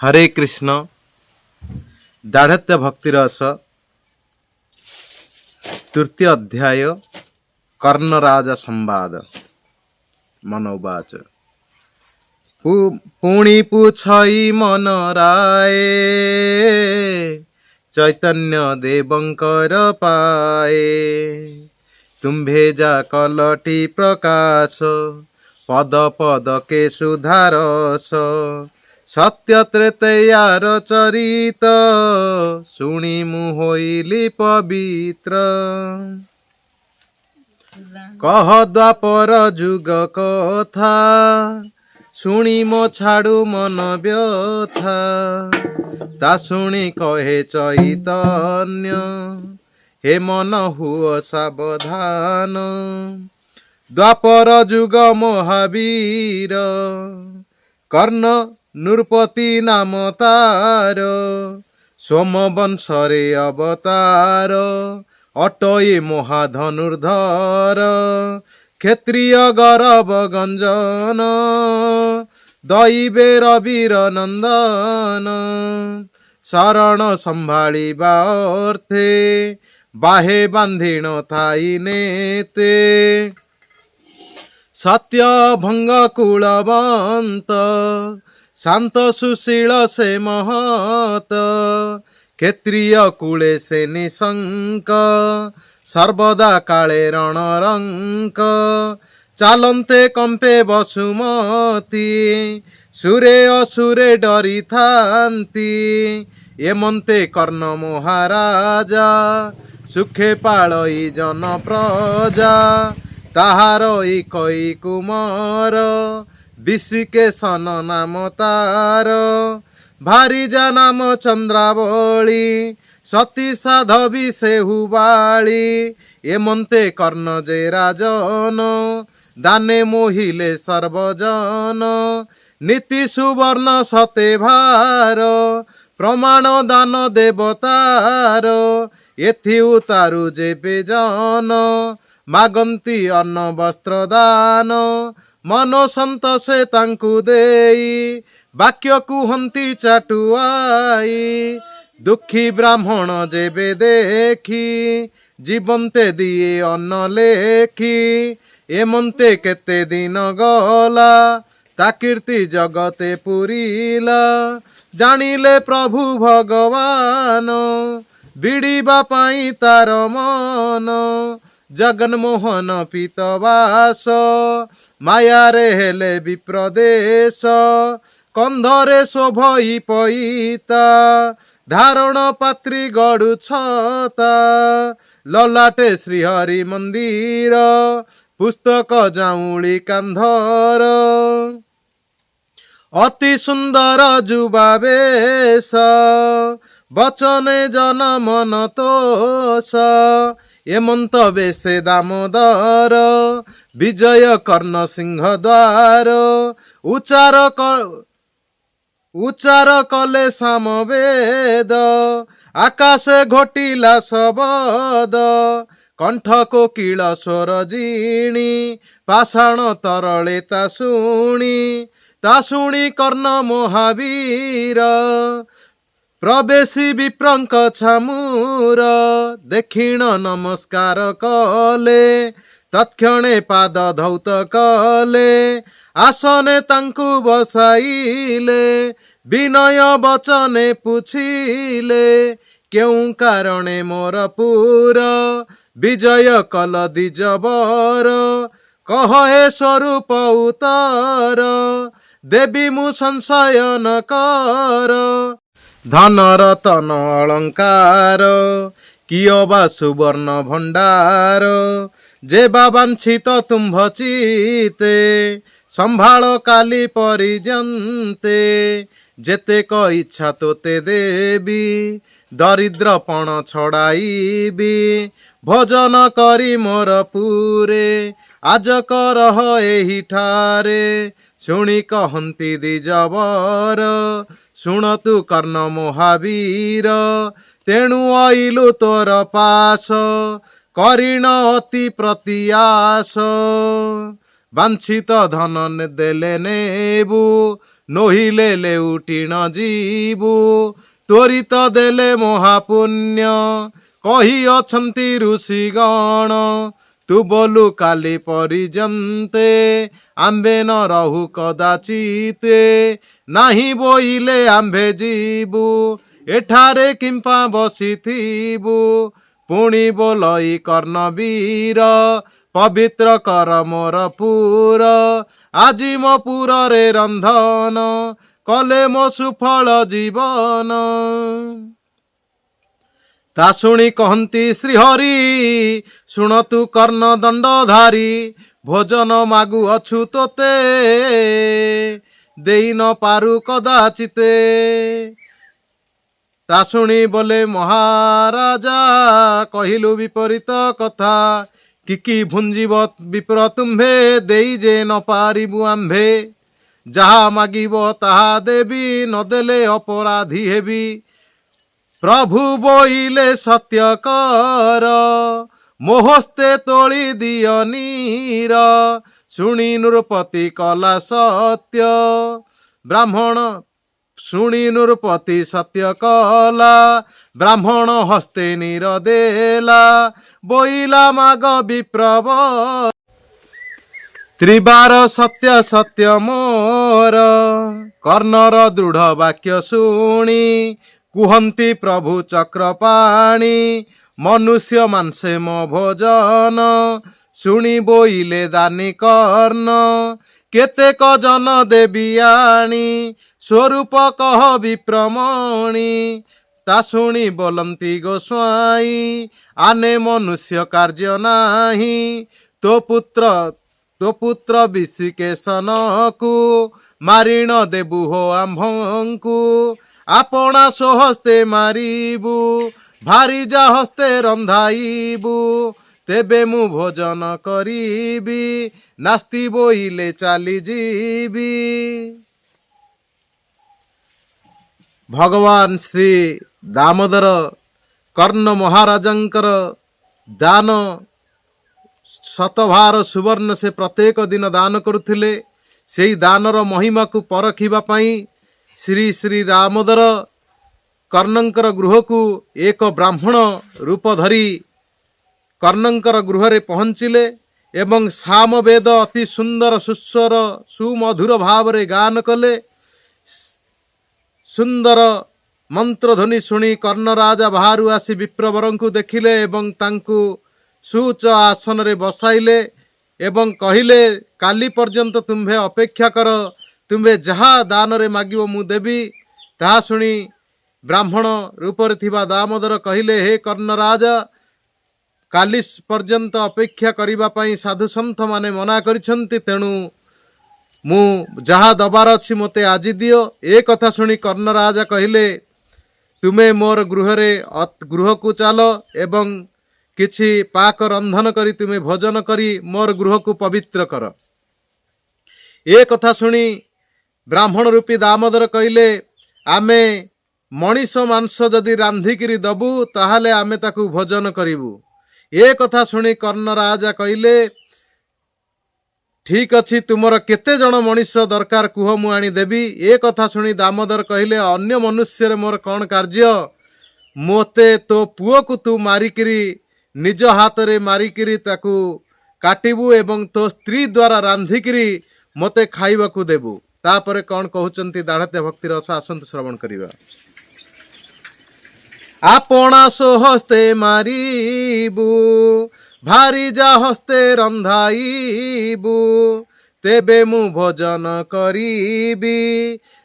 हरे कृष्ण दाढ़त्य भक्तिरस तृतीय अध्याय कर्णराज संवाद मनोवाच पुणी पुछई मन राय चैतन्य देवंकर पाए तुम्भे जा कलटी प्रकाश पद पद के सुधारस सत्य त्रेतयार चरित शुणी मुहोइली पवित्र कह द्वापर जुग कथा शुणी मो छाड़ू मन व्यथा ता शुणी कहे चैतन्य हे मन हुओ सावधान द्वापर जुग महावीर कर्ण नृपति नाम तार सोमवंशरे अवतार अटये महाधनुर्धर क्षत्रिय गौरव गंजन दैवे रवीर नंदन शरण संभाळिबा अर्थे बाहे बांधिण थाई नेते सत्य भंग कुलवंत शांत सुशील से महत क्षत्रिय कुले से निशंक सर्वदा काले रणरंक चालन्ते कंपे वसुमती सुरे असुरे डरी थांती एमंते कर्ण महाराजा सुखे पाळई जन प्रजा ताहार इकई कुमार विशिकेशन नाम तार भारिजा नाम चंद्रावली सती साधवी से हुबाली एमंते कर्ण जे राजन दाने मोहिले सर्वजन नीति सुवर्ण सते भार प्रमाण दान देवतार एथि उतारु जेबे जन मागंती अन्न वस्त्र दान मनो संतोषे तांकु देई वाक्य कुहंती चाटुआई दुखी ब्राह्मण जेबे देखी जीवंते दिए अन्न लेखी एमंते केते दिन गला ता कीर्ति जगते पुरीला जानिले प्रभु भगवान बिड़ीबा पाई तार मन जगन्मोहन पीतवास माया रे हेले विप्रदेश कंधरे शोभई पईता धारण पात्री गड़ु छता ललाटे श्रीहरि मंदिर पुस्तक जाऊली कांधर अति सुंदर जुबावेश बचने जन मन तोष एमंत बेसे दामोदर विजय कर्ण सिंह द्वार उच्चार कले सामवेद आकाशे घोटिला शबद कंठ कोकिल स्वर जीणी पाषाण तरले ता शुणी कर्ण महावीर प्रवेशी विप्रंक छामूर दक्षिण नमस्कार कले तत्क्षणे पाद धौत कले आसने तांकु बसाइले विनय वचने पुछिले क्यों कारणे मोर पुर विजय कल दिजबर कह हे स्वरूप उतर देवी मु संशय न कर धन रतन अलंकार कियबा सुवर्ण भंडार जे बांछित तुम्भ चिते संभाळ काली परिजन्ते जेते क इच्छा तोते देवी दरिद्रपण छड़ाईबी भोजन करी मोर पुरे आज करह एही ठारे शुणी कहंती दिजबर शुण तु कर्ण महावीर तेणु आइलु तोर पास करिण अति प्रतियास वांछित धन देले नेबु ନୋହିଲେ ଲେଉଟିଣ ଯିବୁ ତ୍ୱରିତ ଦେଲେ ମହାପୁଣ୍ୟ କହିଅଛନ୍ତି ଋଷିଗଣ ତୁ ବୋଲୁ କାଲି ପରିଜନ୍ତେ ଆମ୍ଭେ ନ ରହୁ କଦାଚିତେ ନାହିଁ ବୋଇଲେ ଆମ୍ଭେ ଯିବୁ ଏଠାରେ କିମ୍ପା ବସିଥିବୁ ପୁଣି ବୋଲଇ କର୍ଣ୍ଣବୀର ପବିତ୍ର କର ମୋର ପୁର ଆଜି ମୋ ପୁରରେ ରନ୍ଧନ କଲେ ମୋ ସୁଫଳ ଜୀବନ। ତା ଶୁଣି କହନ୍ତି ଶ୍ରୀହରି ଶୁଣ ତୁ କର୍ଣ୍ଣ ଦଣ୍ଡଧାରୀ ଭୋଜନ ମାଗୁଅଛୁ ତୋତେ ଦେଇ ନ ପାରୁ କଦାଚିତେ। ତା ଶୁଣି ବୋଲେ ମହାରାଜା କହିଲୁ ବିପରୀତ କଥା କି ଭୁଞ୍ଜିବ ବିପ୍ର ତୁମ୍ଭେ ଦେଇ ଯେ ନ ପାରିବୁ ଆମ୍ଭେ ଯାହା ମାଗିବ ତାହା ଦେବି ନଦେଲେ ଅପରାଧୀ ହେବି। ପ୍ରଭୁ ବୋଇଲେ ସତ୍ୟ କର ମୋ ହସ୍ତେ ତୋଳି ଦିଅ ନୀର ଶୁଣି ନୃପତି କଲା ସତ୍ୟ ବ୍ରାହ୍ମଣ ଶୁଣି ନୃପତି ସତ୍ୟ କଲା ବ୍ରାହ୍ମଣ ହସ୍ତେ ନୀର ଦେଲା ବୋଇଲା ମାଗ ବିପ୍ରବ ତ୍ରିବାର ସତ୍ୟ ସତ୍ୟ ମୋର କର୍ଣ୍ଣର ଦୃଢ଼ ବାକ୍ୟ ଶୁଣି କୁହନ୍ତି ପ୍ରଭୁ ଚକ୍ରପାଣି ମନୁଷ୍ୟ ମାଂସେ ମୋ ଭୋଜନ ଶୁଣି ବୋଇଲେ ଦାନି କର୍ଣ୍ଣ କେତେକ ଜନ ଦେବି ଆଣି ସ୍ୱରୂପ କହ ବିପ୍ରମଣି। ତା ଶୁଣି ବୋଲନ୍ତି ଗୋସ୍ୱାଇଁ ଆନେ ମନୁଷ୍ୟ କାର୍ଯ୍ୟ ନାହିଁ ତୋ ପୁତ୍ର ବିଶିକେଶନକୁ ମାରିଣ ଦେବୁ ହୋ ଆମ୍ଭଙ୍କୁ ଆପଣା ସ୍ୱହସ୍ତେ ମାରିବୁ ଭାରିଜା ହସ୍ତେ ରନ୍ଧାଇବୁ ତେବେ ମୁଁ ଭୋଜନ କରିବି ନାସ୍ତି ବୋଇଲେ ଚାଲିଯିବି। ଭଗବାନ ଶ୍ରୀ ଦାମୋଦର କର୍ଣ୍ଣ ମହାରାଜାଙ୍କର ଦାନ ଶତଭାର ସୁବର୍ଣ୍ଣ ସେ ପ୍ରତ୍ୟେକ ଦିନ ଦାନ କରୁଥିଲେ। ସେହି ଦାନର ମହିମାକୁ ପରଖିବା ପାଇଁ ଶ୍ରୀ ଶ୍ରୀ ଦାମୋଦର କର୍ଣ୍ଣଙ୍କର ଗୃହକୁ ଏକ ବ୍ରାହ୍ମଣ ରୂପ ଧରି କର୍ଣ୍ଣଙ୍କର ଗୃହରେ ପହଞ୍ଚିଲେ ଏବଂ ସାମବେଦ ଅତି ସୁନ୍ଦର ସୁସ୍ୱର ସୁମଧୁର ଭାବରେ ଗାନ କଲେ। ସୁନ୍ଦର ମନ୍ତ୍ରଧ୍ୱନି ଶୁଣି କର୍ଣ୍ଣ ରାଜା ବାହାରୁ ଆସି ବିପ୍ରବରଙ୍କୁ ଦେଖିଲେ ଏବଂ ତାଙ୍କୁ ସୁଉଚ୍ଚ ଆସନରେ ବସାଇଲେ ଏବଂ କହିଲେ କାଲି ପର୍ଯ୍ୟନ୍ତ ତୁମ୍ଭେ ଅପେକ୍ଷା କର ତୁମ୍ଭେ ଯାହା ଦାନରେ ମାଗିବ ମୁଁ ଦେବି। ତାହା ଶୁଣି ବ୍ରାହ୍ମଣ ରୂପରେ ଥିବା ଦାମୋଦର କହିଲେ ହେ କର୍ଣ୍ଣ ରାଜା କାଲି ପର୍ଯ୍ୟନ୍ତ ଅପେକ୍ଷା କରିବା ପାଇଁ ସାଧୁସନ୍ଥ ମାନେ ମନା କରିଛନ୍ତି ତେଣୁ ମୁଁ ଯାହା ଦବାର ଅଛି ମୋତେ ଆଜି ଦିଅ। ଏ କଥା ଶୁଣି କର୍ଣ୍ଣ ରାଜା କହିଲେ ତୁମେ ମୋର ଗୃହକୁ ଚାଲ ଏବଂ କିଛି ପାକ ରନ୍ଧନ କରି ତୁମେ ଭୋଜନ କରି ମୋର ଗୃହକୁ ପବିତ୍ର କର। ଏ କଥା ଶୁଣି ବ୍ରାହ୍ମଣ ରୂପୀ ଦାମୋଦର କହିଲେ ଆମେ ମଣିଷ ମାଂସ ଯଦି ରାନ୍ଧିକିରି ଦବୁ ତାହେଲେ ଆମେ ତାକୁ ଭୋଜନ କରିବୁ। ଏ କଥା ଶୁଣି କର୍ଣ୍ଣ ରାଜା କହିଲେ ଠିକ୍ ଅଛି ତୁମର କେତେ ଜଣ ମଣିଷ ଦରକାର କୁହ ମୁଁ ଆଣିଦେବି। ଏ କଥା ଶୁଣି ଦାମୋଦର କହିଲେ ଅନ୍ୟ ମନୁଷ୍ୟରେ ମୋର କ'ଣ କାର୍ଯ୍ୟ ମୋତେ ତୋ ପୁଅକୁ ତୁ ମାରିକିରି ନିଜ ହାତରେ ମାରିକିରି ତାକୁ କାଟିବୁ ଏବଂ ତୋ ସ୍ତ୍ରୀ ଦ୍ୱାରା ରାନ୍ଧିକିରି ମୋତେ ଖାଇବାକୁ ଦେବୁ। ତାପରେ କ'ଣ କହୁଛନ୍ତି ଦାଢ଼ତ୍ୟ ଭକ୍ତି ରସ ଆସନ୍ତୁ ଶ୍ରବଣ କରିବା। ଆପଣା ସ୍ୱହସ୍ତେ ମାରିବୁ ଭାରିଜା ହସ୍ତେ ରନ୍ଧାଇବୁ ତେବେ ମୁଁ ଭୋଜନ କରିବି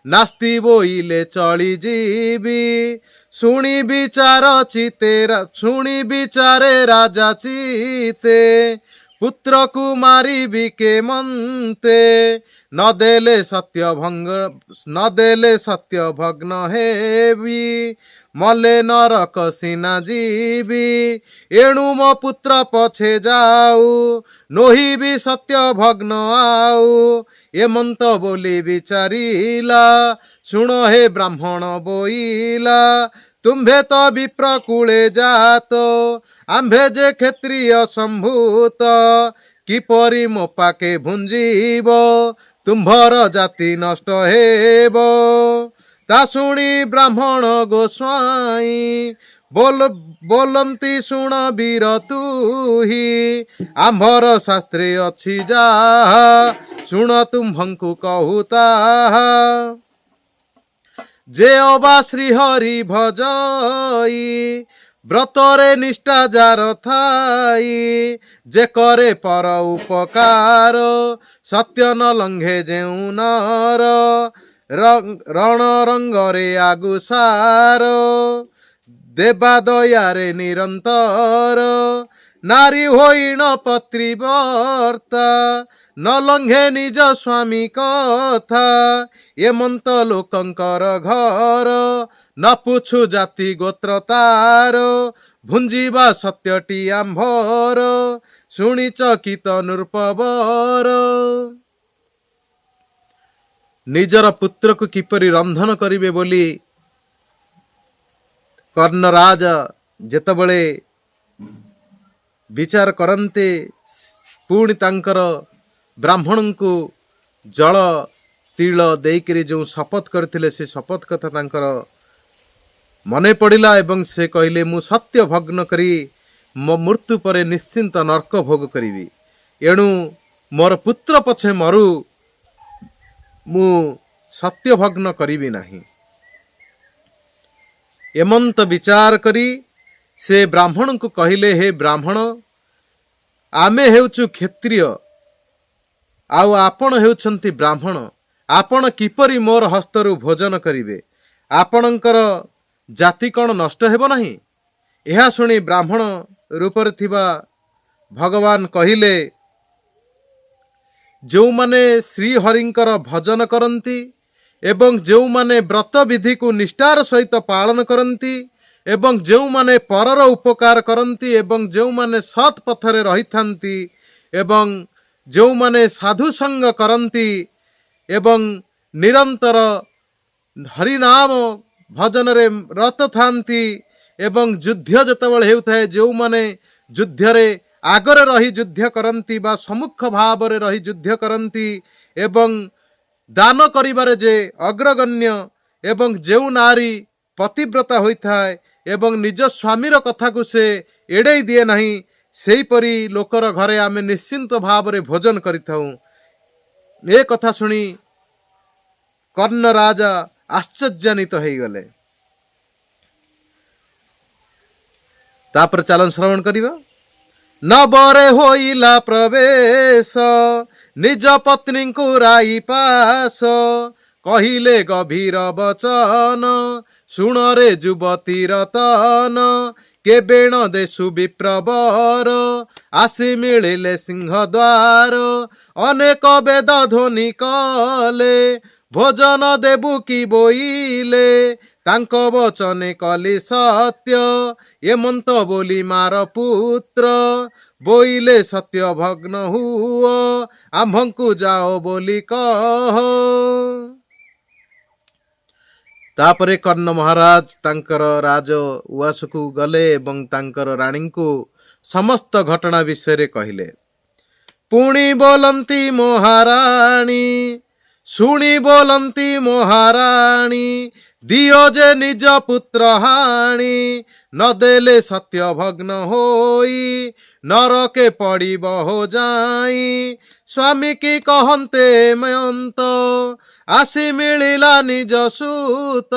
ନାସ୍ତି ବୋଇଲେ ଚଳିଯିବି। ଶୁଣି ବିଚାରେ ରାଜା ଚିତେ ପୁତ୍ରକୁ ମାରିବି କେମନ୍ତେ ନଦେଲେ ସତ୍ୟ ଭଗ୍ନ ହେବି ମଲେ ନରକ ସିନା ଯିବି। ଏଣୁ ମୋ ପୁତ୍ର ପଛେ ଯାଉ ନୋହିବି ସତ୍ୟ ଭଗ୍ନ ଆଉ ଏମନ୍ତ ବୋଲି ବିଚାରିଲା ଶୁଣ ହେ ବ୍ରାହ୍ମଣ ବୋଇଲା ତୁମ୍ଭେ ତ ବିପ୍ରକୂଳେ ଜାତ ଆମ୍ଭେ ଯେ କ୍ଷତ୍ରିୟ ସମ୍ଭୂତ କିପରି ମୋ ପାକେ ଭୁଞ୍ଜିବ ତୁମ୍ଭର ଜାତି ନଷ୍ଟ ହେବ। ତା ଶୁଣି ବ୍ରାହ୍ମଣ ଗୋସ୍ୱାଇଁ ବୋଲନ୍ତି ଶୁଣ ବୀର ତୁହି, ଆମ୍ଭର ଶାସ୍ତ୍ରେ ଅଛି ଯାହା, ଶୁଣ ତୁମ୍ଭଙ୍କୁ କହୁ ତାହା। ଯେ ଅବା ଶ୍ରୀହରି ଭଜଇ, ବ୍ରତରେ ନିଷ୍ଠା ଯାର ଥାଇ, ଯେ କରେ ପର ଉପକାର, ସତ୍ୟ ନ ଲଙ୍ଘେ ଯେଉଁ ନର, ରଣ ରଙ୍ଗରେ ଆଗୁସାର, ଦେବା ଦୟାରେ ନିରନ୍ତର, ନାରୀ ହୋଇଣ ପତ୍ରିବର୍ତ୍ତା, ନ ଲଙ୍ଘେ ନିଜ ସ୍ୱାମୀ କଥା, ଏମନ୍ତ ଲୋକଙ୍କର ଘର, ନ ପୁଛୁ ଜାତି ଗୋତ୍ର ତାର, ଭୁଞ୍ଜିବା ସତ୍ୟଟି ଆମ୍ଭର, ଶୁଣି ଚକିତ ନୃପବର। ନିଜର ପୁତ୍ରକୁ କିପରି ରନ୍ଧନ କରିବେ ବୋଲି କର୍ଣ୍ଣରାଜ ଯେତେବେଳେ ବିଚାର କରନ୍ତେ, ପୁଣି ତାଙ୍କର ବ୍ରାହ୍ମଣଙ୍କୁ ଜଳ ତିଳ ଦେଇକରି ଯେଉଁ ଶପଥ କରିଥିଲେ ସେ ଶପଥ କଥା ତାଙ୍କର ମନେ ପଡ଼ିଲା ଏବଂ ସେ କହିଲେ, ମୁଁ ସତ୍ୟ ଭଗ୍ନ କରି ମୋ ମୃତ୍ୟୁ ପରେ ନିଶ୍ଚିନ୍ତ ନର୍କ ଭୋଗ କରିବି, ଏଣୁ ମୋର ପୁତ୍ର ପଛେ ମରୁ, ମୁଁ ସତ୍ୟ ଭଗ୍ନ କରିବି ନାହିଁ। ଏମନ୍ତ ବିଚାର କରି ସେ ବ୍ରାହ୍ମଣଙ୍କୁ କହିଲେ, ହେ ବ୍ରାହ୍ମଣ, ଆମେ ହେଉଛୁ କ୍ଷତ୍ରିୟ ଆଉ ଆପଣ ହେଉଛନ୍ତି ବ୍ରାହ୍ମଣ, ଆପଣ କିପରି ମୋର ହସ୍ତରୁ ଭୋଜନ କରିବେ? ଆପଣଙ୍କର ଜାତି କ'ଣ ନଷ୍ଟ ହେବ ନାହିଁ? ଏହା ଶୁଣି ବ୍ରାହ୍ମଣ ରୂପରେ ଥିବା ଭଗବାନ କହିଲେ, ଯେଉଁମାନେ ଶ୍ରୀହରିଙ୍କର ଭଜନ କରନ୍ତି ଏବଂ ଯେଉଁମାନେ ବ୍ରତ ବିଧିକୁ ନିଷ୍ଠାର ସହିତ ପାଳନ କରନ୍ତି ଏବଂ ଯେଉଁମାନେ ପରର ଉପକାର କରନ୍ତି ଏବଂ ଯେଉଁମାନେ ସତ୍ ପଥରେ ରହିଥାନ୍ତି ଏବଂ ଯେଉଁମାନେ ସାଧୁସଙ୍ଗ କରନ୍ତି ଏବଂ ନିରନ୍ତର ହରିନାମ ଭଜନରେ ରତ ଥାନ୍ତି ଏବଂ ଯୁଦ୍ଧ ଯେତେବେଳେ ହେଉଥାଏ ଯେଉଁମାନେ ଯୁଦ୍ଧରେ ଆଗରେ ରହି ଯୁଦ୍ଧ କରନ୍ତି ବା ସମ୍ମୁଖ ଭାବରେ ରହି ଯୁଦ୍ଧ କରନ୍ତି ଏବଂ ଦାନ କରିବାରେ ଯେ ଅଗ୍ରଗଣ୍ୟ ଏବଂ ଯେଉଁ ନାରୀ ପତିବ୍ରତା ହୋଇଥାଏ ଏବଂ ନିଜ ସ୍ୱାମୀର କଥାକୁ ସେ ଏଡ଼େଇ ଦିଏ ନାହିଁ, ସେହିପରି ଲୋକର ଘରେ ଆମେ ନିଶ୍ଚିନ୍ତ ଭାବରେ ଭୋଜନ କରିଥାଉ। ଏ କଥା ଶୁଣି କର୍ଣ୍ଣ ରାଜା ଆଶ୍ଚର୍ଯ୍ୟାନ୍ୱିତ ହେଇଗଲେ। ତାପରେ ଚାଲନ ଶ୍ରବଣ କରିବା। ନବରେ ହୋଇଲା ପ୍ରବେଶ, ନିଜ ପତ୍ନୀଙ୍କୁ ରାଇ ପାଶ, କହିଲେ ଗଭୀର ବଚନ, ଶୁଣରେ ଯୁବତୀ ରତନ, କେବେଣ ଦେଶୁ ବିପ୍ରବର, ଆସି ମିଳିଲେ ସିଂହ ଦ୍ୱାର, ଅନେକ ବେଦ ଧ୍ୱନି କଲେ, ଭୋଜନ ଦେବୁ କି ବୋଇଲେ, ତାଙ୍କ ବଚନେ କଲି ସତ୍ୟ, ଏମନ୍ତ ବୋଲି ମାର ପୁତ୍ର, ବୋଇଲେ ସତ୍ୟ ଭଗ୍ନ ହୁଅ, ଆମ୍ଭଙ୍କୁ ଯାଅ ବୋଲି କହ। ତାପରେ କର୍ଣ୍ଣ ମହାରାଜ ତାଙ୍କର ରାଜ ଉଆସକୁ ଗଲେ ଏବଂ ତାଙ୍କର ରାଣୀଙ୍କୁ ସମସ୍ତ ଘଟଣା ବିଷୟରେ କହିଲେ। ପୁଣି ବୋଲନ୍ତି ମହାରାଣୀ, ଶୁଣି ବୋଲନ୍ତି ମହାରାଣୀ, ଦିଅ ଯେ ନିଜ ପୁତ୍ର ହାଣି, ନଦେଲେ ସତ୍ୟ ଭଗ୍ନ ହୋଇ, ନରକେ ପଡ଼ିବ ହୋ ଯାଇ, ସ୍ୱାମୀ କି କହନ୍ତେ ମୟନ୍ତ, ଆସି ମିଳିଲା ନିଜ ସୁତ।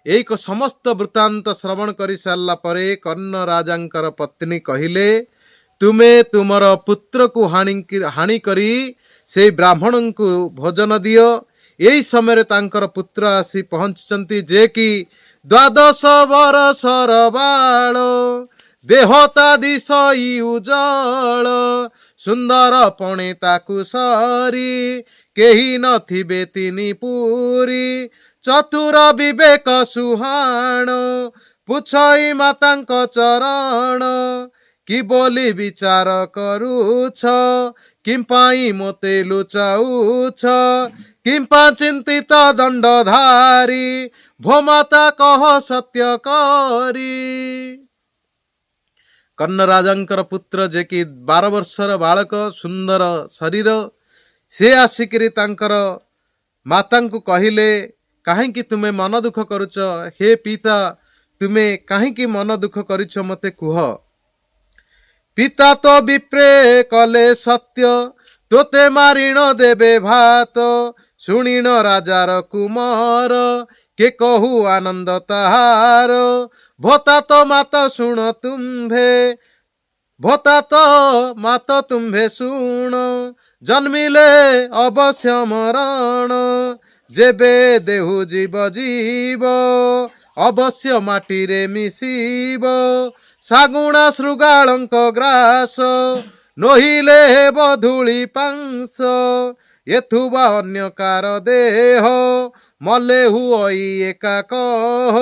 ଏଇ ସମସ୍ତ ବୃତ୍ତାନ୍ତ ଶ୍ରବଣ କରି ସାରିଲା ପରେ କର୍ଣ୍ଣ ରାଜାଙ୍କର ପତ୍ନୀ କହିଲେ, ତୁମେ ତୁମର ପୁତ୍ରକୁ ହାଣି କରି ସେଇ ବ୍ରାହ୍ମଣଙ୍କୁ ଭୋଜନ ଦିଅ। ଏହି ସମୟରେ ତାଙ୍କର ପୁତ୍ର ଆସି ପହଞ୍ଚିଛନ୍ତି, ଯେ କି 12 ବରଷର ବାଳ, ଦେହତା ଦିଶଇ ଉଜଳ, ସୁନ୍ଦର ପଣେ ତାକୁ ସରି, କେହି ନଥିବେ ତିନି ପୁରୀ, ଚତୁର ବିବେକ ସୁହାଣ, ପୁଛଇ ମାତାଙ୍କ ଚରଣ, କି ବୋଲି ବିଚାର କରୁଛ, କିମ୍ପାଇଁ ମୋତେ ଲୁଚାଉଛ, କିମ୍ପା ଚିନ୍ତିତ ଦଣ୍ଡଧାରୀ, ଭୋମାତା କହ ସତ୍ୟ କରି। କର୍ଣ୍ଣ ରାଜାଙ୍କର ପୁତ୍ର ଯେ କି 12 ବର୍ଷର ବାଳକ, ସୁନ୍ଦର ଶରୀର, से आसिकरी तांकर मातांकु कहिले काहेकि तुमे मन दुख करुच, हे पिता तुमे काहेकि मन दुख करिछ मते कुह। पिता तो विप्रे कले सत्य, तोते मारिण देबे भात, शुणिण राजार कुमार, के कहू आनंद ताहार। भोता तो माता शुण तुम्भे, भोता तो माता तुम्भे शुण, जन्मिले अवश्य मरण, जेबे देहु जीव जीव, अवश्य माटी रे मिशिब। सागुणा शृगालंक ग्रास, नहिले हेब धूଳି पांस, एथुबा अन्य कार देह, मले हुई एका कह।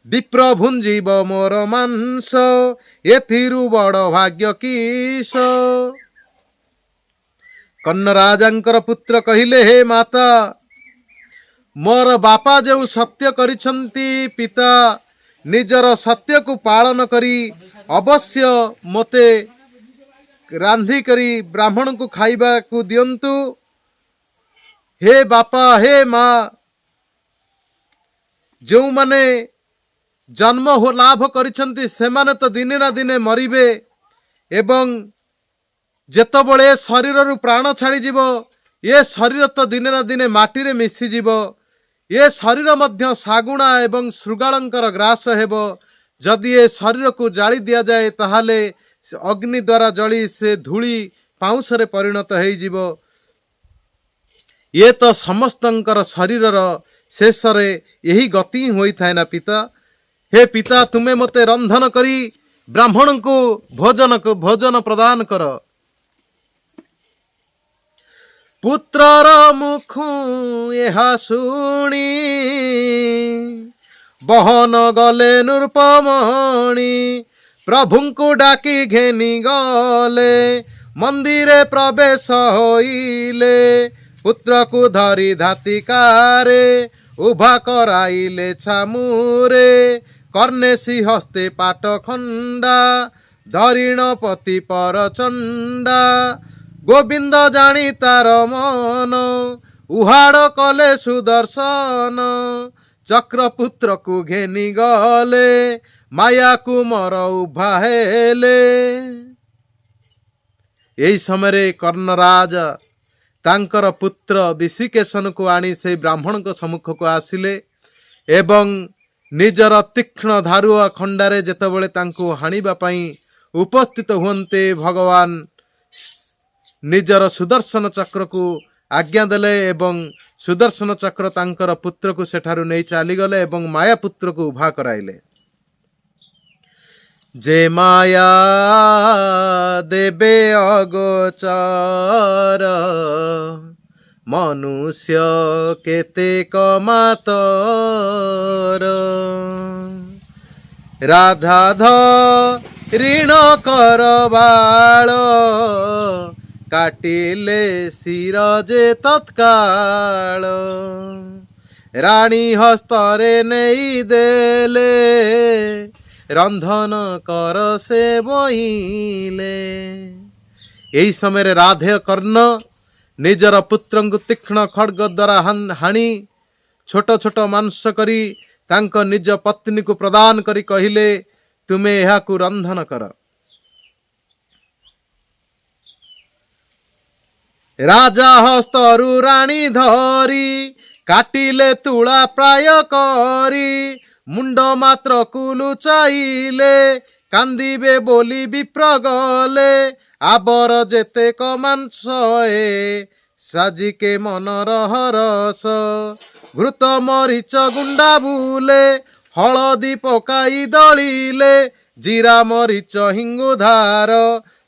विप्र भुंजीब मोर मांस, एथिरु बड़ भाग्य किस। कन्नराजांकर पुत्र कहिले, हे माता मोर बापा जो सत्य करिछंती, पिता निजर सत्य को पालन करी अवश्य मते रांधी करी ब्राह्मण को खाइबा को दियंतु। हे बापा हे माँ, जो माने जन्म हो लाभ करिछंती सेमाने तो दिने ना दिने मरिबे, एवं जेतबळे शरीर रु प्राण छाड़ी जीवो, ये शरीर तो दिने ना दिने माटी रे मिसी जीवो। ये शरीर मध्य सागुणा एवं शृगालंकर ग्रास हेबो। जदि ये शरीर को जाली दिया जाए ताहाले अग्नि द्वारा जली से धूଳି पाउंसरे परिणत हो जीवो। ये तो समस्तंकर शरीरर शेष रे यही गति होई थाए ना पिता। हे पिता तुमे मते रंधन करी ब्राह्मण को भोजन प्रदान कर। पुत्रर मुखु एहा शुणी, बहन गले नृपमणि, प्रभुंकु डाकी घेनी गले, मंदिरे प्रवेश होइले। पुत्र को धरी धातिकारे, उभा कराइले छामुरे, कर्णेसी हस्ते पाट खंडा, धरिण पति पर चंडा। गोविंद जानी तार मन, उहाड़ कले सुदर्शन, चक्रपुत्र को घेनी गले, माया कुमर उभा हेले। यही समय कर्णराज तांकर पुत्र विशिकेशन को आनी से ब्राह्मण को सम्मुख को आसिले एवं निजर तीक्ष्ण धारुआ खंडारे जेतबळे तांको हाणिबा पई उपस्थित हुंते भगवान निजर सुदर्शन चक्र को आज्ञा देले एवं सुदर्शन चक्र तांकर पुत्र को सेठारु नहीं चली गले एवं माया पुत्र को उभा कराइले। जे माया देबे अगोचर, मनुष्य केते कमातर। राधा ऋण करबाळ, काटिले शिर जे तत्काल। राणी हस्तरे नहीं देले, रंधन कर से बोइले। यही समय राधे कर्ण निजर पुत्र को तीक्ष्ण खड्ग द्वारा हाणी छोट छोट मांस करी तांक निज पत्नी को प्रदान करी कहिले, तुमे यहा को रंधन कर। राजा हस्तरु राणी धरी, काटिले तुला प्राय करी। मुंड मात्र कुलुचाइले, कांदिबे बोली विप्र गले। आबर जेते कमांसए, साजिके मनर हरस। घृत मरीच गुंडा भूले, हलदी पकाई दलिले। जीरा मरीच हिंगुधार,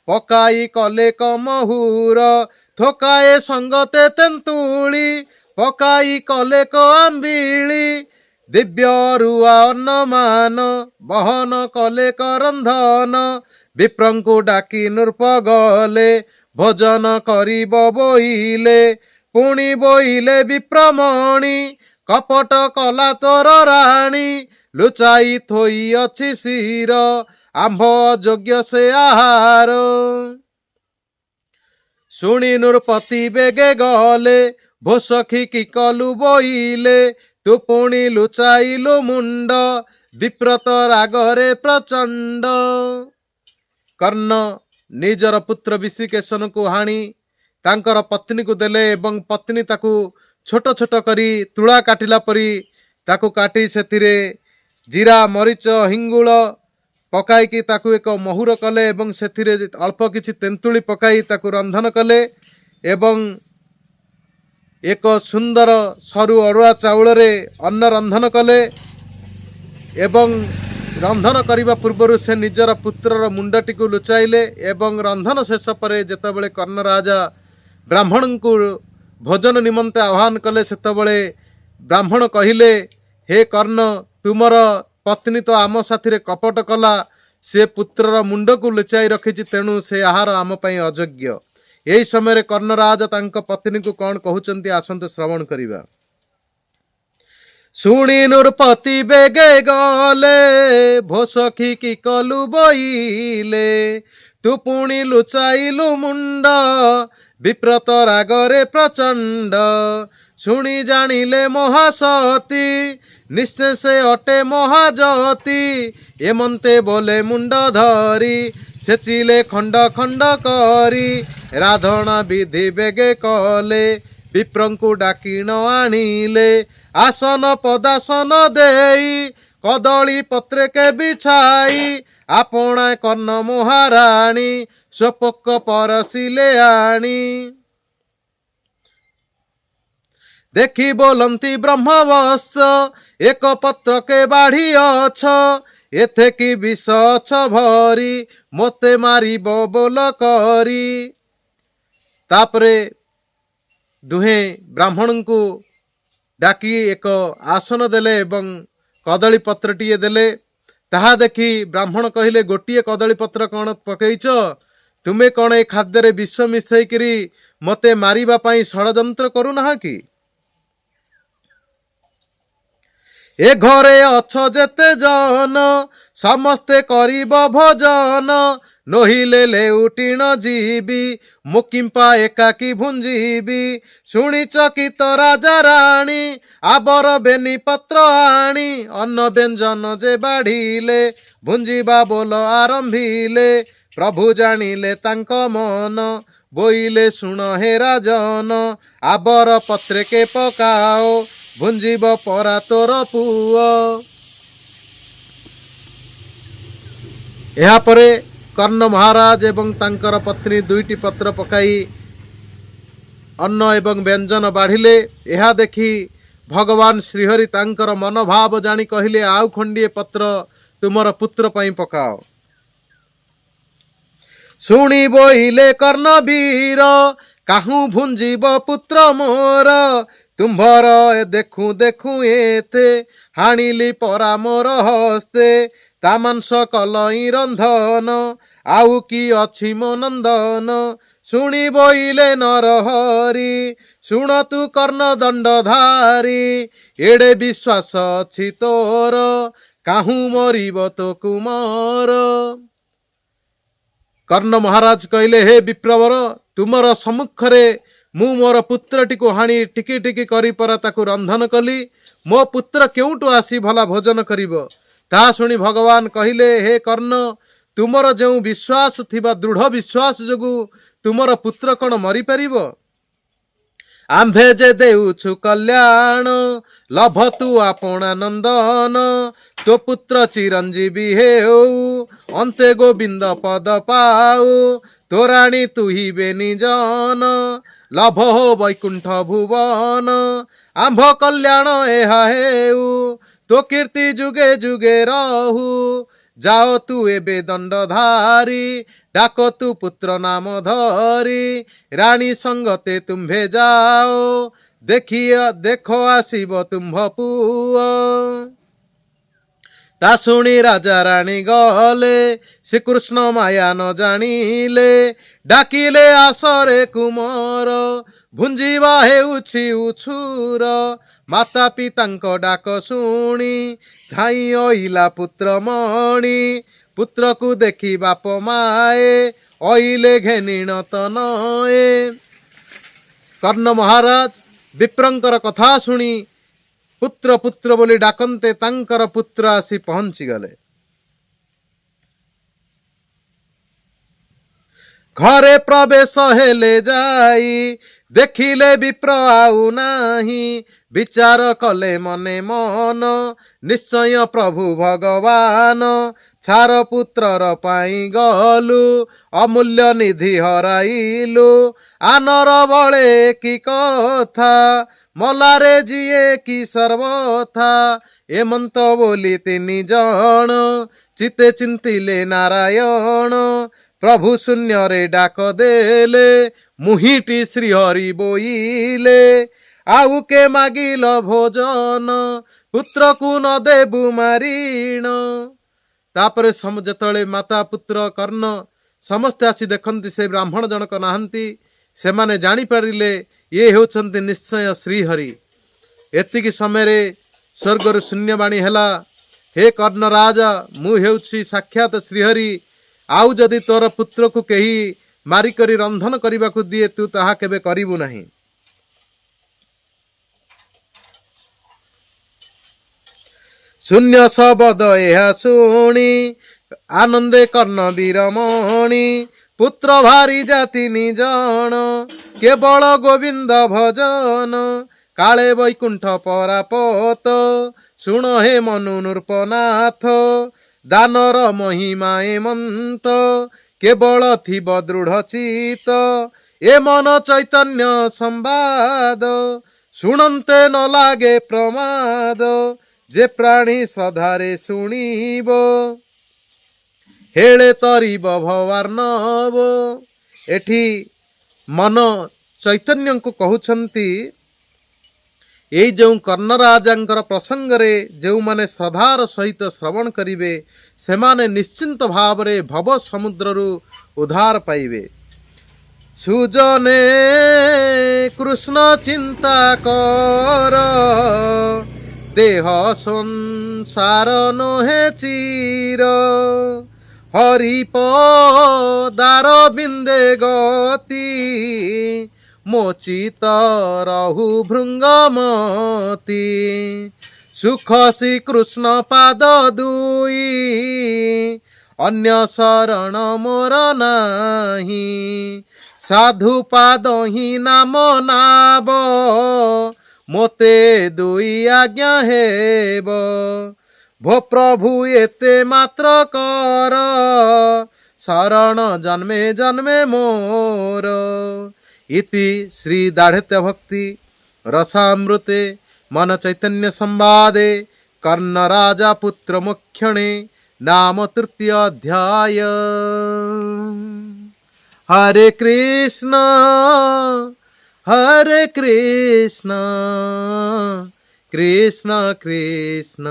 पकाई कले कमहुर। थोकाए संगते तेंतुली, पकाई कले क आंबिली। दिव्य रुआ अन्नमान, बहन कले करंधन। विप्रंकु डाकी नृप गले, भोजन करी बोइले। पुणी बोइले विप्रमणि, कपट कला तोर राणी। लुचाई थोई अछि शिर, आंभ अयोग्य से आहार। ଶୁଣି ନୃପତି ବେଗେ ଗଲେ, ଭୋସଖି କି କଲୁ ବୋଇଲେ, ତୁ ପୁଣି ଲୁଚାଇଲୁ ମୁଣ୍ଡ, ବିପ୍ରତ ରାଗରେ ପ୍ରଚଣ୍ଡ। କର୍ଣ୍ଣ ନିଜର ପୁତ୍ର ବିଶିକେଶନକୁ ହାଣି ତାଙ୍କର ପତ୍ନୀକୁ ଦେଲେ ଏବଂ ପତ୍ନୀ ତାକୁ ଛୋଟ ଛୋଟ କରି ତୁଳା କାଟିଲା ପରି ତାକୁ କାଟି ସେଥିରେ ଜିରା, ମରିଚ, ହିଙ୍ଗୁଳ ପକାଇକି ତାକୁ ଏକ ମହୁର କଲେ ଏବଂ ସେଥିରେ ଅଳ୍ପ କିଛି ତେନ୍ତୁଳି ପକାଇ ତାକୁ ରନ୍ଧନ କଲେ ଏବଂ ଏକ ସୁନ୍ଦର ସରୁ ଅରୁଆ ଚାଉଳରେ ଅନ୍ନ ରନ୍ଧନ କଲେ ଏବଂ ରନ୍ଧନ କରିବା ପୂର୍ବରୁ ସେ ନିଜର ପୁତ୍ରର ମୁଣ୍ଡଟିକୁ ଲୁଚାଇଲେ ଏବଂ ରନ୍ଧନ ଶେଷ ପରେ ଯେତେବେଳେ କର୍ଣ୍ଣ ରାଜା ବ୍ରାହ୍ମଣଙ୍କୁ ଭୋଜନ ନିମନ୍ତେ ଆହ୍ୱାନ କଲେ ସେତେବେଳେ ବ୍ରାହ୍ମଣ କହିଲେ, ହେ କର୍ଣ୍ଣ, ତୁମର ପତ୍ନୀ ତ ଆମ ସାଥିରେ କପଟ କଲା, ସେ ପୁତ୍ରର ମୁଣ୍ଡକୁ ଲୁଚାଇ ରଖିଛି, ତେଣୁ ସେ ଆହାର ଆମ ପାଇଁ ଅଯୋଗ୍ୟ। ଏହି ସମୟରେ କର୍ଣ୍ଣ ରାଜା ତାଙ୍କ ପତ୍ନୀକୁ କ'ଣ କହୁଛନ୍ତି ଆସନ୍ତୁ ଶ୍ରବଣ କରିବା। ଶୁଣି ନୃପତି ବେଗେ ଗଲେ, ଭୋସଖି କି କଲୁ ବୋଇଲେ, ତୁ ପୁଣି ଲୁଚାଇଲୁ ମୁଣ୍ଡ, ବିପ୍ରତ ରାଗରେ ପ୍ରଚଣ୍ଡ। ଶୁଣି ଜାଣିଲେ ମହାସତୀ, ନିଶ୍ଚୟ ସେ ଅଟେ ମହାଯତି, ଏମନ୍ତେ ବୋଲେ ମୁଣ୍ଡ ଧରି, ଛେଚିଲେ ଖଣ୍ଡ ଖଣ୍ଡ କରି, ରାଧଣା ବିଧି ବେଗେ କଲେ, ବିପ୍ରଙ୍କୁ ଡାକି ନ ଆଣିଲେ, ଆସନ ପଦାସନ ଦେଇ, କଦଳୀ ପତ୍ରକେ ବିଛାଇ, ଆପଣା କର୍ଣ୍ଣ ମହାରାଣୀ, ସ୍ୱପକ୍ଷ ପରସିଲେ ଆଣି। ଦେଖି ବୋଲନ୍ତି ବ୍ରହ୍ମବତ୍ସ, ଏକ ପତ୍ରକେ ବାଢ଼ି ଅଛ, ଏଥେ କି ବିଷ ଅଛ ଭରି, ମୋତେ ମାରିବ ବୋଲ କରି। ତାପରେ ଦୁହେଁ ବ୍ରାହ୍ମଣଙ୍କୁ ଡାକି ଏକ ଆସନ ଦେଲେ ଏବଂ କଦଳୀ ପତ୍ରଟିଏ ଦେଲେ। ତାହା ଦେଖି ବ୍ରାହ୍ମଣ କହିଲେ, ଗୋଟିଏ କଦଳୀ ପତ୍ର କ'ଣ ପକେଇଛ? ତୁମେ କ'ଣ ଏ ଖାଦ୍ୟରେ ବିଷ ମିଶାଇକିରି ମୋତେ ମାରିବା ପାଇଁ ଷଡ଼ଯନ୍ତ୍ର କରୁନାହ କି? ଏ ଘରେ ଅଛ ଯେତେ ଜନ, ସମସ୍ତେ କରିବ ଭୋଜନ, ନୋହିଲେ ଲେଉଟିଣ ଯିବି, ମୁକିମ୍ପା ଏକାକୀ ଭୁଞ୍ଜିବି। ଶୁଣିଛ କି ତ ରାଜା ରାଣୀ, ଆବର ବେନି ପତ୍ର ଆଣି, ଅନ୍ନ ବ୍ୟଞ୍ଜନ ଯେ ବାଢ଼ିଲେ, ଭୁଞ୍ଜିବା ବୋଲ ଆରମ୍ଭିଲେ। ପ୍ରଭୁ ଜାଣିଲେ ତାଙ୍କ ମନ, ବୋଇଲେ ଶୁଣ ହେ ରାଜନ, ଆବର ପତ୍ରକେ ପକାଅ, ଭୁଞ୍ଜିବ ପରା ତୋର ପୁଅ। ଏହାପରେ କର୍ଣ୍ଣ ମହାରାଜ ଏବଂ ତାଙ୍କର ପତ୍ନୀ ଦୁଇଟି ପତ୍ର ପକାଇ ଅନ୍ନ ଏବଂ ବ୍ୟଞ୍ଜନ ବାଢ଼ିଲେ। ଏହା ଦେଖି ଭଗବାନ ଶ୍ରୀହରି ତାଙ୍କର ମନୋଭାବ ଜାଣି କହିଲେ, ଆଉ ଖଣ୍ଡିଏ ପତ୍ର ତୁମର ପୁତ୍ର ପାଇଁ ପକାଅ। ଶୁଣି ବୋଇଲେ କର୍ଣ୍ଣ ବୀର, କାହୁଁ ଭୁଞ୍ଜିବ ପୁତ୍ର ମୋର, ତୁମ୍ଭର ଦେଖୁ ଦେଖୁ ଏତେ, ହାଣିଲି ପରା ମୋର ହସ୍ତେ, ତା ମାଂସ କଲଇଁ ରନ୍ଧନ, ଆଉ କି ଅଛି ମୋ ନନ୍ଦନ। ଶୁଣି ବୋଇଲେ ନରହରି, ଶୁଣ ତୁ କର୍ଣ୍ଣ ଦଣ୍ଡଧାରୀ, ଏଡ଼େ ବିଶ୍ୱାସ ଅଛି ତୋର, କାହୁଁ ମରିବ ତୋ କୁମାର। କର୍ଣ୍ଣ ମହାରାଜ କହିଲେ, ହେ ବିପ୍ରବର, ତୁମର ସମ୍ମୁଖରେ ମୁଁ ମୋର ପୁତ୍ରଟିକୁ ହାଣି ଟିକି ଟିକି କରି ପରା ତାକୁ ରନ୍ଧନ କଲି, ମୋ ପୁତ୍ର କେଉଁଠୁ ଆସି ଭଲା ଭୋଜନ କରିବ? ତାହା ଶୁଣି ଭଗବାନ କହିଲେ, ହେ କର୍ଣ୍ଣ, ତୁମର ଯେଉଁ ବିଶ୍ୱାସ ଥିବା ଦୃଢ଼ ବିଶ୍ୱାସ ଯୋଗୁଁ ତୁମର ପୁତ୍ର କ'ଣ ମରିପାରିବ? ଆମ୍ଭେ ଯେ ଦେଉଛୁ କଲ୍ୟାଣ, ଲଭ ତୁ ଆପଣା ନନ୍ଦନ, ତୋ ପୁତ୍ର ଚିରଞ୍ଜୀବୀ ହେଉ, ଅନ୍ତେ ଗୋବିନ୍ଦ ପଦ ପାଉ, ତୋରାଣୀ ତୁହିବେ ନିଜନ, ଲଭ ହୋ ବୈକୁଣ୍ଠ ଭୁବନ, ଆମ୍ଭ କଲ୍ୟାଣ ଏହା ହେଉ, ତୋ କୀର୍ତ୍ତି ଯୁଗେ ଯୁଗେ ରହୁ। ଯାଅ ତୁ ଏବେ ଦଣ୍ଡଧାରୀ, ଡାକ ତୁ ପୁତ୍ର ନାମ ଧରି, ରାଣୀ ସଙ୍ଗତେ ତୁମ୍ଭେ ଯାଅ, ଦେଖ ଆସିବ ତୁମ୍ଭ ପୁଅ। ତା ଶୁଣି ରାଜା ରାଣୀ ଗଲେ, ଶ୍ରୀକୃଷ୍ଣ ମାୟା ନ ଜାଣିଲେ, ଡାକିଲେ ଆସରେ କୁମର, ଭୁଞ୍ଜିବା ହେଉଛି ଉଛୁର। ମାତା ପିତାଙ୍କ ଡାକ ଶୁଣି, ଧାଇଁ ଅଇଲା ପୁତ୍ର ମଣି, पुत्र को देखी बाप माए अइले घेनिण तनए। कर्ण महाराज विप्रंकर कथा शुणी पुत्र पुत्र बोली डाकन्ते तांकर पुत्र आसी पहुंची गले। घरे प्रवेश हेले जाई देखिले विप्र आउ नाही। विचार कले मने मन निश्चय प्रभु भगवान। छार पुत्रर पाई गलु अमूल्य निधि हराइलु। आनर बळे की कथा मलारे जिए की सर्वथा। एमंत बोली तिनि जण चिते चिंतिले नारायण। प्रभु शून्य रे डाक देले मुहिटी श्रीहरि बोइले। आउ के मागिल भोजन पुत्र को न देबु मारिण। तापर जेतळे माता पुत्र कर्ण समस्ते आसी देखंती से ब्राह्मण जनक नाहंती। सेमाने जानी पारिले ये होचंती निश्चय श्रीहरि। एतिकी समय रे स्वर्गर शून्यवाणी हेला, हे कर्ण राजा मु हेउछि साक्षात श्रीहरि। आउ जदि तोर पुत्र को केही मारिकरी रंधन करने को दिए तू ताहा केबे करिबु नहीं। शून्य शब्द यह शुणी आनंदे कर्ण वीरमणि। पुत्र भारी जाति निजन केवल गोविंद भजन। काले वैकुंठ परापत शुण हे मनु नृपनाथ। दानर महिमा एमंत केवल थिब दृढ़ चित। ए मन चैतन्य संवाद शुणन्ते न लागे प्रमाद। जे प्राणी श्रद्धारे शुणिब हेले तरिब भवार्णव। एठी मन चैतन्य को कहउछंती एई जो कर्णराजांकर प्रसंग रे जो माने श्रद्धार सहित श्रवण करिवे सेमाने निश्चिंत भावरे भव समुद्ररु उद्धार पाइबे। सुजने कृष्ण चिंता कर देह संसार नोहे चीर। हरि पदार बिंदे गति मोचित रहु भृंगमती। सुख श्री कृष्ण पाद दुई अन्य शरण मोर नाही। साधु पाद ही नाम नाब मोते दुई आज्ञा हेब। भो प्रभु एते मात्र कर शरण जन्मे जन्मे मोर। इति श्री दाढ़ित्य भक्ति रसामृते मन चैतन्य संवादे कर्ण राजा पुत्र मुख्यणे नाम तृतीय अध्याय। हरे कृष्ण कृष्ण कृष्ण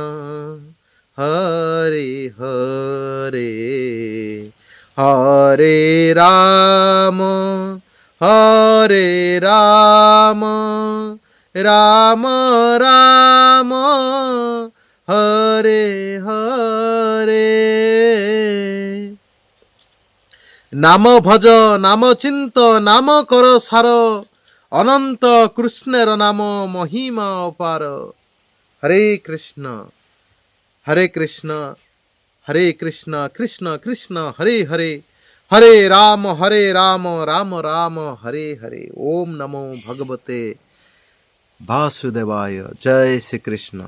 हरे हरे। हरे राम राम राम हरे हरे। नाम भज नाम चिंत नाम कर सार अनंत कृष्णर नाम महिमा अपार। हरे कृष्ण कृष्ण कृष्ण हरे हरे। हरे राम राम राम हरे हरे। ओम नमो भगवते वासुदेवाय। जय श्री कृष्ण।